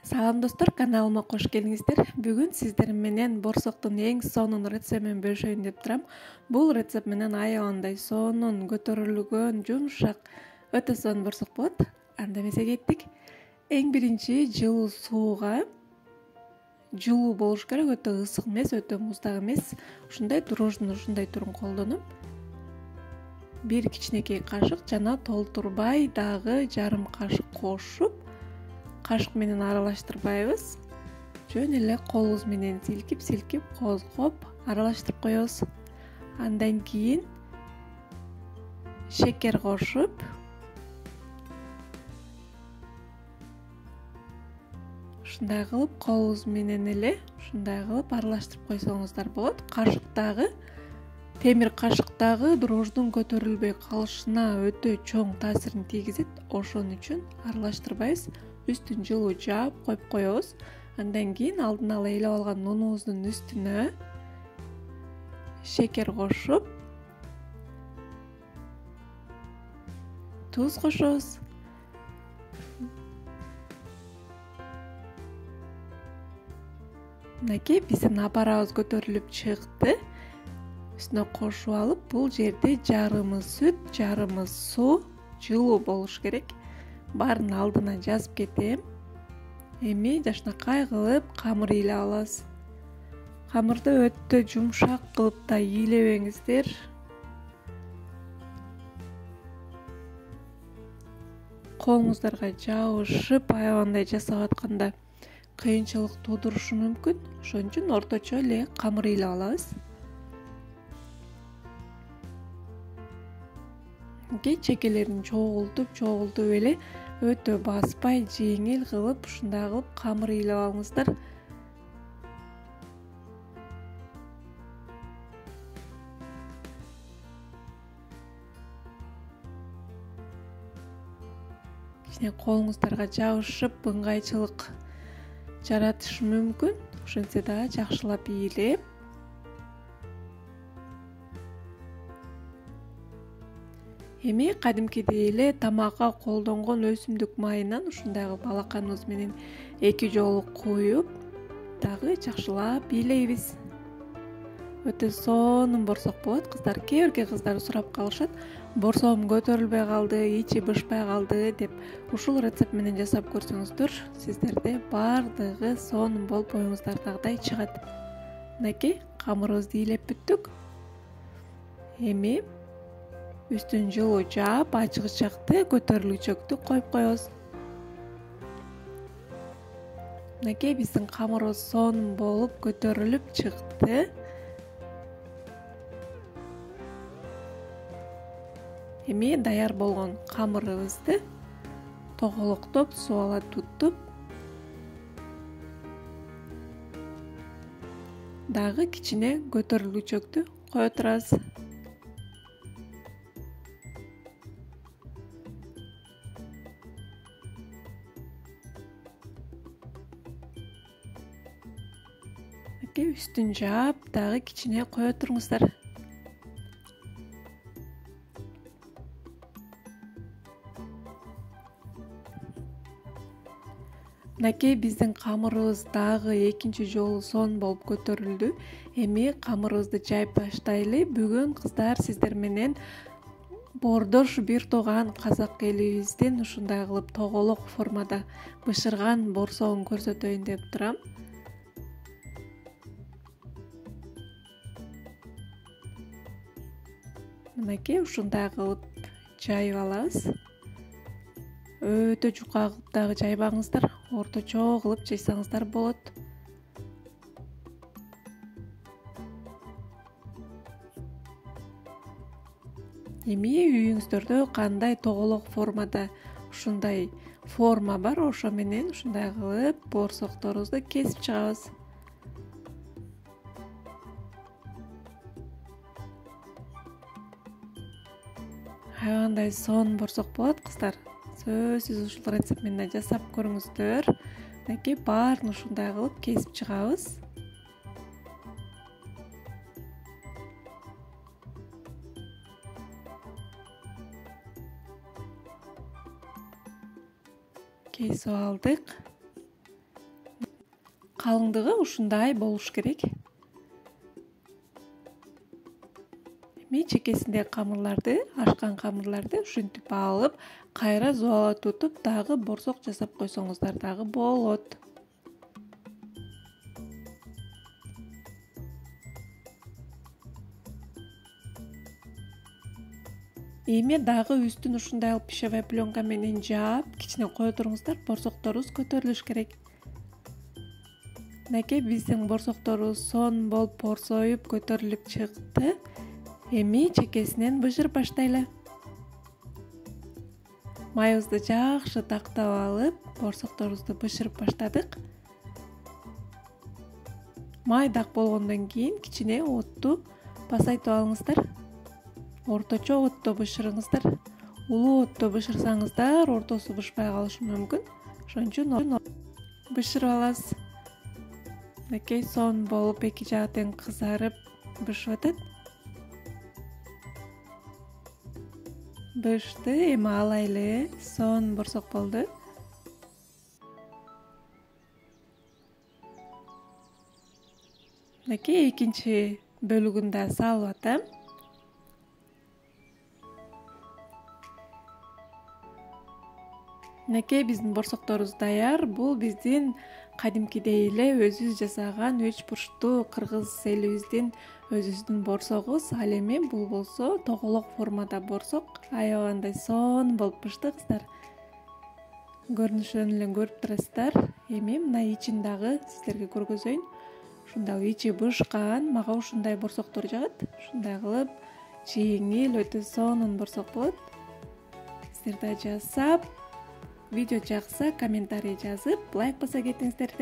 Салам достор, каналыма кош келиңиздер. Бүгүн сиздер менен борсоктун эң сонун рецептин бөлүшөйүн деп турам. Бул рецепт менен аябандай сонун, көтөрүлгөн, жумшак, өтө сонун борсок болот. Анда эмесе кеттик. Эң биринчи жылуу сууга, жылуу болуш керек, өтө ысык эмес, өтө муздак эмес. Ушундай дрожжуну ушундай түрүн колдонуп, бир кичинекей кашык жана толтурбай дагы жарым кашык кошуп, кашык менен аралаштырбайбыз. Жөн эле колубуз менен силкип козгоп аралаштырып коебуз. Андан кийин шекер кошуп, ушундай кылып колубуз менен эле ушундай кылып аралаштырып койсоңуздар болот. Кашыктагы, темир кашыктагы дрожждун көтөрүлбөй калышына өтө чоң таасирин тийгизет. Ошон үчүн аралаштырбайбыз. Үстүн жылуу жаап коюп коебуз. Андан кийин алдын ала ээлеп алган унубуздун үстүнө шекер кошуп, туз кошобуз. Мынакей биздин апарабыз көтөрүлүп чыкты. Үстүнө кошуп алып, бул жерде жарымы сүт, жарымы суу, жылуу болуш керек. Баарын алдына жазып кетем. Эми жакшынакай кылып камыр ыйлап алабыз. Камырды өтө жумшак кылып да ыйлебеңиздер. Колуңуздарга жабышып, аябандай жасап атканда кыйынчылык туудурушу мүмкүн. Ошон үчүн орточо эле камыр ыйлап алабыз. Чекелерин чогултуп эле өтө баспай, жеңил кылып, ушундай кылып камыр ыйлап алыңыздар. Кичине колуңуздарга жабышып, ыңгайчылык жаратышы мүмкүн. Ошентсе дагы жакшылап ыйлеп, эми кадимкидей эле тамакка колдонгон өсүмдүк майынан ушундай кылып балаканыбыз менен 2 жолу куюп, дагы жакшылап ыйлайбыз. Өтө сонун борсок болот кыздар. Кээ кыздар сурап калышат, борсогум көтөрүлбөй калды, ичи бышпай калды деп. Ушул рецепт менен жасап көрсөңүздөр, сиздерде бардыгы сонун болуп оюңуздардагыдай чыгат. Мынакей камырыбызды ыйлеп бүттүк. Эми үстүн жылуу жаап, ачыгыч жакты көтөрүлгүчөктү коюп коебуз. Мынакей биздин камырыбыз сонун болуп көтөрүлүп чыкты. Эми даяр болгон камырыбызды тоголоктоп, субала туттуп, дагы кичине көтөрүлгүчөктү кое турабыз. Үстүн жаап, дагы кичине кое туруңуздар. Мынакей биздин камырыбыз дагы экинчи жолу сонун болуп көтөрүлдү. Эми камырыбызды жайып таштайлы. Бүгүн кыздар сиздер менен бордош бир тууган казак элибиздин ушундай кылып тоголок формада бышырган борсогун көрсөтөйүн деп турам. Мынакей ушундай кылып жайып алабыз. Өтө жука кылып дагы жайбаңыздар, орточо кылып жайсаңыздар болот. Эми үйүңүздөрдө кандай тоголок формада ушундай форма бар, ошо менен ушундай кылып борсокторубузду кесип чыгабыз. Аябандай сонун борсок болот кыздар. Сөзсүз ушул рецепт менен жасап көрүңүздөр. Мынакей баарын ушундай кылып кесип чыгабыз. Кесип алдык. Калыңдыгы ушундай болуш керек. Эми чекесиндеги камырларды, ашкан камырларды ушинтип алып, кайра зубала тутуп, дагы борсок жасап койсоңуздар дагы болот. Эми дагы үстүн ушундай алып пищевая пленка менен жаап, кичине кое туруңуздар, борсокторубуз көтөрүлүш керек. Мынакей биздин борсокторубуз сонун болуп борсоюп көтөрүлүп чыкты. Эми чекесинен бышырып баштайлы. Майыбызды жакшы тактап алып, борсокторубузду бышырып баштадык. Май дак болгондон кийин кичине отту пасайтып алыңыздар. Орточо отто бышырыңыздар. Улуу отто бышырсаңыздар, ортосу бышпай калышы мүмкүн. Ошон үчүн бышырып аласыз. Мынакей сонун болуп эки жагы тең кызарып бышып атат. Бышты, эми алайлы. Сонун борсок болду. Мынакей экинчи бөлүгүн да салып атам. Мынакей биздин борсокторубуз даяр. Бул биздин кадимкидей эле өзүбүз жасаган 3 бурчтуу кыргыз элибиздин өзүбүздүн борсогубуз. Ал эми бул болсо тоголок формада борсок. Аябагандай сонун болуп бышты кыздар. Көрүнүшүнөн эле көрүп турасыздар. Эми мына ичин дагы сиздерге көргөзөйүн. Ушундай ичи бышкан, мага ушундай борсоктор жагат. Ушундай кылып жеңил, өтө сонун борсок болот. Сиздер да жасап, видео жакса комментарий жазып, лайк баса кетиңиздер.